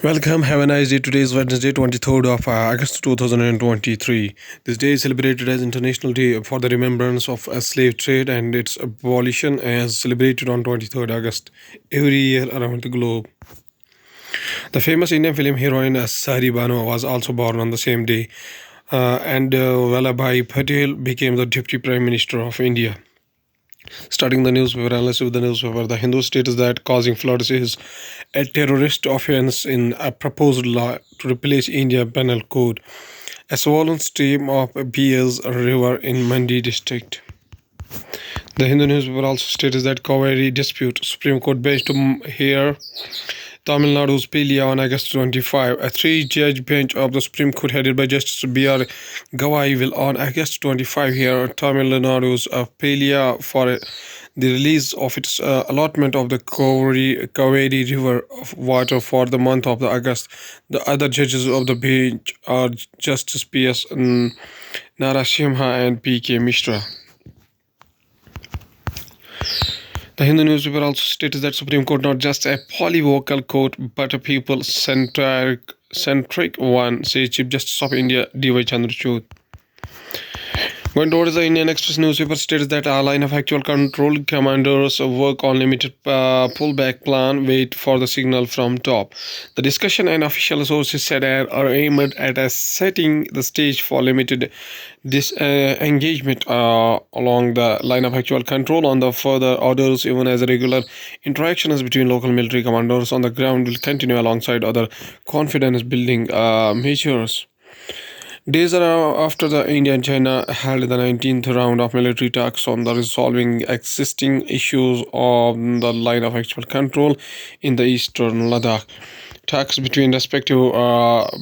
Welcome, have a nice day. Today is Wednesday, 23rd of August 2023. This day is celebrated as International Day for the Remembrance of a Slave Trade, and its abolition is celebrated on 23rd August every year around the globe. The famous Indian film heroine Sari Bano was also born on the same day, and Vallabhai Patel became the Deputy Prime Minister of India. Starting the newspaper analysis with the newspaper, the Hindu states that causing floods is a terrorist offense in a proposed law to replace India Penal Code. A swollen stream of Beas River in Mandi district. The Hindu newspaper also states that Kaveri dispute Supreme Court bench to hear Tamil Nadu's Pelia on August 25. A three-judge bench of the Supreme Court headed by Justice B.R. Gawai will on August 25 hear Tamil Nadu's Pelia for the release of its allotment of the Kaveri River of water for the month of August. The other judges of the bench are Justice P.S. Narasimha and P.K. Mishra. The Hindu newspaper also states that Supreme Court not just a polyvocal court but a people-centric one, says Chief Justice of India D.Y. Chandrachud. Going towards the Indian Express newspaper states that our line of actual control commanders work on limited pullback plan, wait for the signal from top. The discussion and official sources said are aimed at setting the stage for limited disengagement along the line of actual control on the further orders, even as regular interactions between local military commanders on the ground will continue alongside other confidence building measures. Days after the India and China held the 19th round of military talks on the resolving existing issues on the line of actual control in the eastern Ladakh. Talks between respective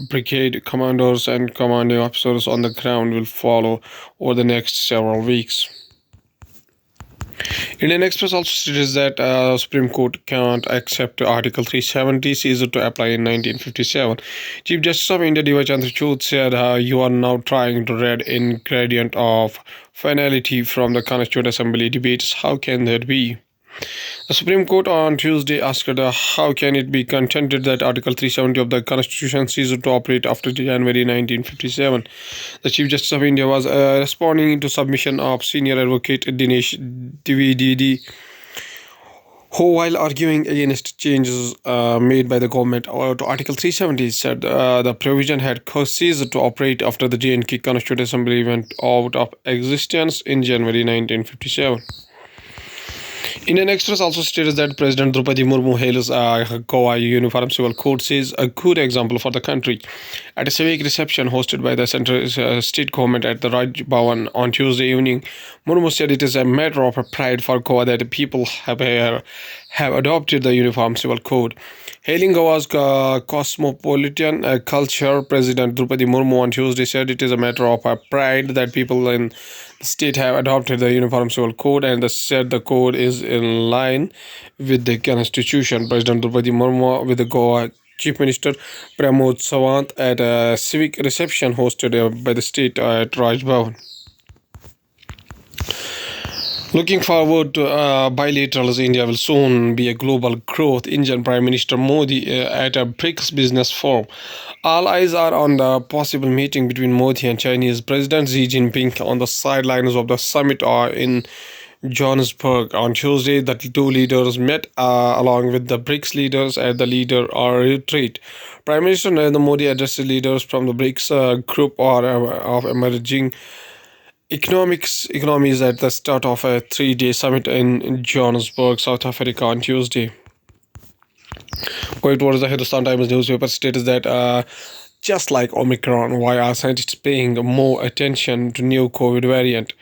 brigade commanders and commanding officers on the ground will follow over the next several weeks. Indian Express also states that Supreme Court can't accept Article 370 ceased to apply in 1957. Chief Justice of India D.Y. Chandrachud said, "You are now trying to read ingredient of finality from the Constituent Assembly debates. How can that be?" The Supreme Court on Tuesday asked how can it be contended that Article 370 of the Constitution ceased to operate after January 1957. The Chief Justice of India was responding to submission of senior advocate Dinesh Dwivedi, who, while arguing against changes made by the government to Article 370, said the provision had ceased to operate after the J&K Constituent Assembly went out of existence in January 1957. Indian Express also states that President Draupadi Murmu hails Goa Uniform Civil Code says a good example for the country. At a civic reception hosted by the central state government at the Raj Bhavan on Tuesday evening, Murmu said it is a matter of pride for Goa that people have adopted the Uniform Civil Code. Hailing Goa's cosmopolitan culture, President Draupadi Murmu on Tuesday said it is a matter of pride that people in the state have adopted the Uniform Civil Code and said the code is in line with the Constitution. President Draupadi Murmu with the Goa Chief Minister Pramod Sawant at a civic reception hosted by the state at Raj Bhavan. Looking forward to bilaterals, India will soon be a global growth engine. Prime Minister Modi at a BRICS business forum. All eyes are on the possible meeting between Modi and Chinese President Xi Jinping on the sidelines of the summit in Johannesburg. On Tuesday, the two leaders met along with the BRICS leaders at the leader retreat. Prime Minister Narendra Modi addressed leaders from the BRICS group of emerging economies at the start of a three-day summit in Johannesburg, South Africa on Tuesday. Going towards the Hindustan Times newspaper states that just like Omicron, why are scientists paying more attention to new COVID variant?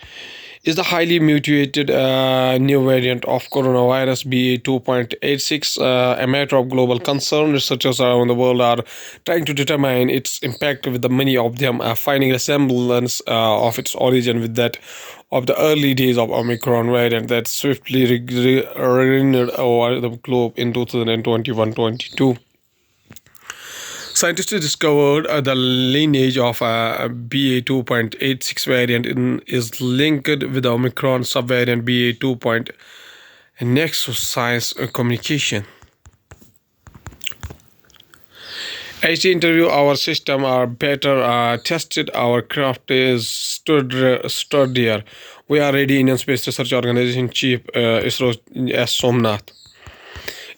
Is the highly mutated new variant of coronavirus BA.2.86 a matter of global concern? Researchers around the world are trying to determine its impact, with many of them finding a semblance of its origin with that of the early days of Omicron variant that swiftly reigned over the globe in 2021-22. Scientists discovered the lineage of BA.2.86 variant is linked with the Omicron subvariant BA.2. Nexus Science Communication. HD interview our system are better tested. Our craft is sturdier. We are ready. Indian Space Research Organization Chief ISRO S. Somnath.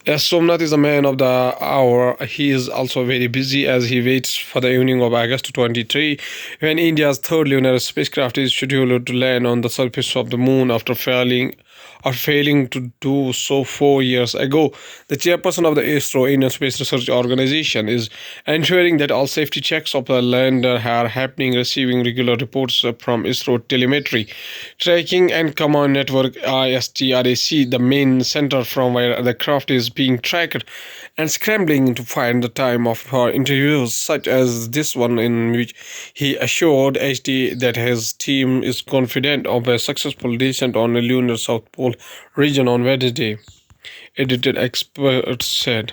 Yes, Somnath is a man of the hour. He is also very busy as he waits for the evening of August 23, when India's third lunar spacecraft is scheduled to land on the surface of the moon after failing to do so 4 years ago. The chairperson of the ISRO, Indian Space Research Organization, is ensuring that all safety checks of the lander are happening, receiving regular reports from ISRO Telemetry Tracking and Command Network ISTRAC, the main center from where the craft is being tracked, and scrambling to find the time for interviews such as this one, in which he assured HD that his team is confident of a successful descent on the lunar South Pole region on Wednesday. Edited experts said.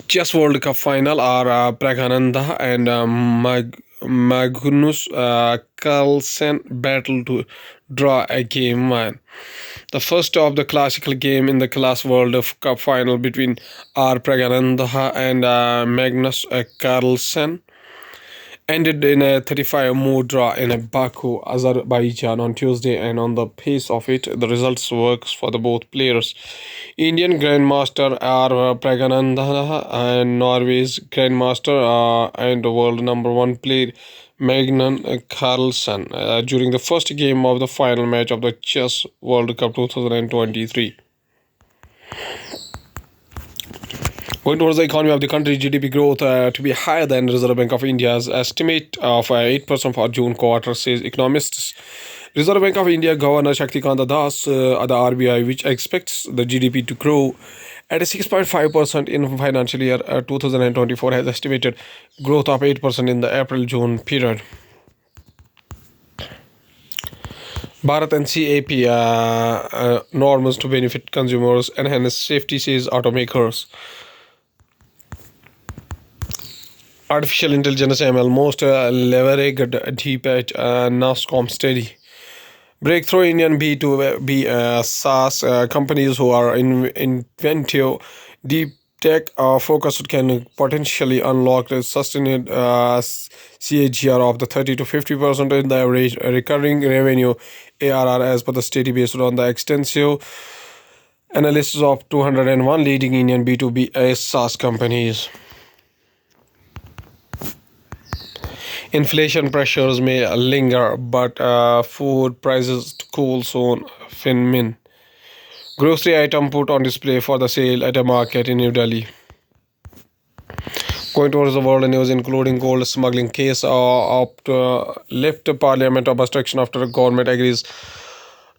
Chess World Cup final are Pragananda and Magnus Carlsen battle to draw a game one. The first of the classical game in the Class World Cup final between R. Pragananda and Magnus Carlsen ended in a 35-move draw in Baku, Azerbaijan on Tuesday, and on the pace of it, the results works for the both players. Indian Grandmaster R. Pragananda and Norway's Grandmaster and world number one player Magnus Carlsen during the first game of the final match of the Chess World Cup 2023. Going towards the economy of the country, GDP growth to be higher than Reserve Bank of India's estimate of 8% for June quarter, says economists. Reserve Bank of India Governor Shaktikant Das, the RBI, which expects the GDP to grow at a 6.5% in financial year 2024, has estimated growth of 8% in the April-June period. Bharat and CAP norms to benefit consumers, enhance safety, says automakers. Artificial intelligence ML most leveraged deep edge NASCOM steady. Breakthrough Indian B2B SaaS companies who are inventive, deep tech focused can potentially unlock the sustained CAGR of the 30 to 50% in the average recurring revenue ARR, as per the study based on the extensive analysis of 201 leading Indian B2B SaaS companies. Inflation pressures may linger, but food prices to cool soon. FinMin. Grocery item put on display for the sale at a market in New Delhi. Going towards the world news, including gold smuggling case lift Parliament of obstruction after the government agrees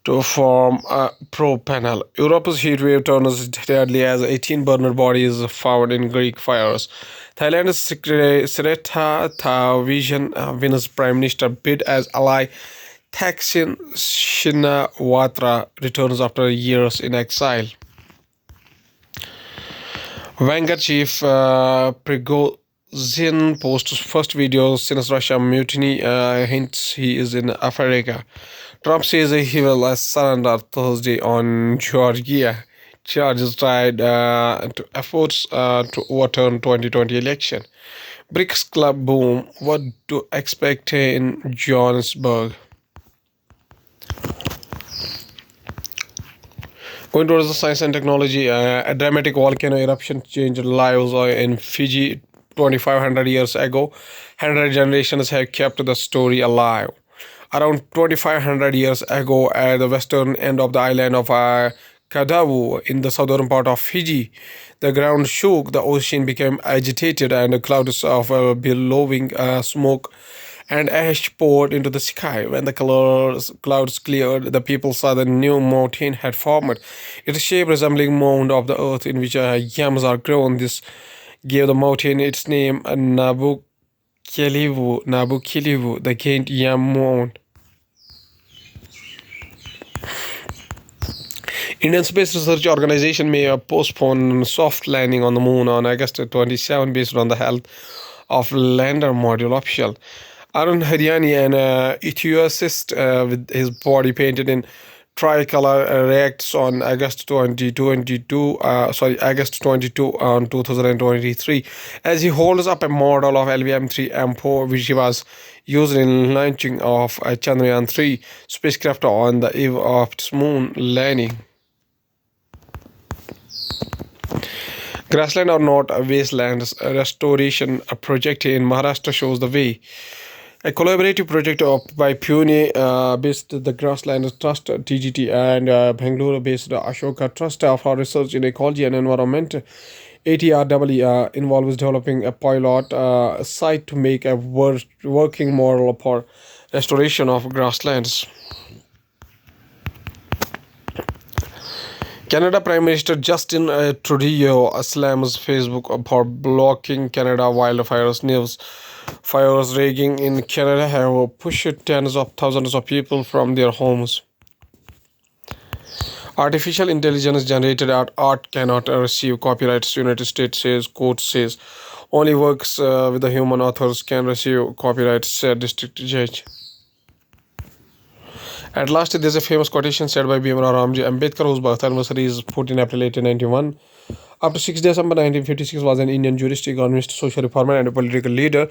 to form a probe panel. Europe's heat wave turns deadly as 18 burned bodies found in Greek fires. Thailand's Srettha Thavisin wins Prime Minister bid as ally. Thaksin Shinawatra returns after years in exile. Wagner chief Prigozhin posts first video since Russia mutiny, hints he is in Africa. Trump says he will surrender Thursday on Georgia. Charges tied to efforts to overturn 2020 election. BRICS club boom. What to expect in Johannesburg? Going towards the science and technology, a dramatic volcano eruption changed lives in Fiji 2,500 years ago. 100 generations have kept the story alive. Around 2,500 years ago, at the western end of the island of Kadavu, in the southern part of Fiji, the ground shook, the ocean became agitated, and clouds of billowing smoke and ash poured into the sky. When the clouds cleared, the people saw the new mountain had formed. Its shape resembling mound of the earth in which yams are grown. This gave the mountain its name, Nabukilivu, the Gained Yam Mound. Indian Space Research Organization may postpone soft landing on the moon on August 27 based on the health of lander module official. Arun Haryani, an enthusiast with his body painted in Tricolor reacts on August 2022, August 22 on 2023, as he holds up a model of LVM-3 M4, which was used in launching of Chandrayaan-3 spacecraft on the eve of its moon landing. Grassland or not wastelands restoration project in Maharashtra shows the way. A collaborative project by Pune-based the Grassland Trust (TGT) and Bangalore-based Ashoka Trust for Research in Ecology and Environment (ATREE) involves developing a pilot site to make a working model for restoration of grasslands. Canada Prime Minister Justin Trudeau slams Facebook for blocking Canada wildfires news. Fires raging in Canada have pushed tens of thousands of people from their homes. Artificial intelligence generated art cannot receive copyrights. United States says court says only works with the human authors can receive copyrights, said district judge. At last, there's a famous quotation said by Bhimrao Ramji Ambedkar, whose birth anniversary is 14 April 1891. After 6 December 1956, was an Indian jurist, economist, social reformer, and a political leader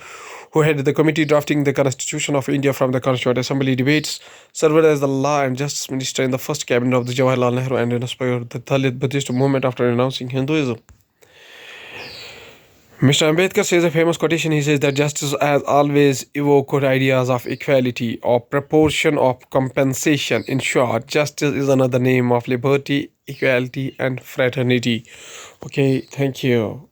who headed the committee drafting the Constitution of India from the Constituent Assembly debates, served as the Law and Justice Minister in the first cabinet of the Jawaharlal Nehru, and inspired the Dalit Buddhist movement after renouncing Hinduism. Mr. Ambedkar says a famous quotation. He says that justice has always evoked ideas of equality, of proportion, of compensation. In short, justice is another name of liberty, equality, and fraternity. Okay, thank you.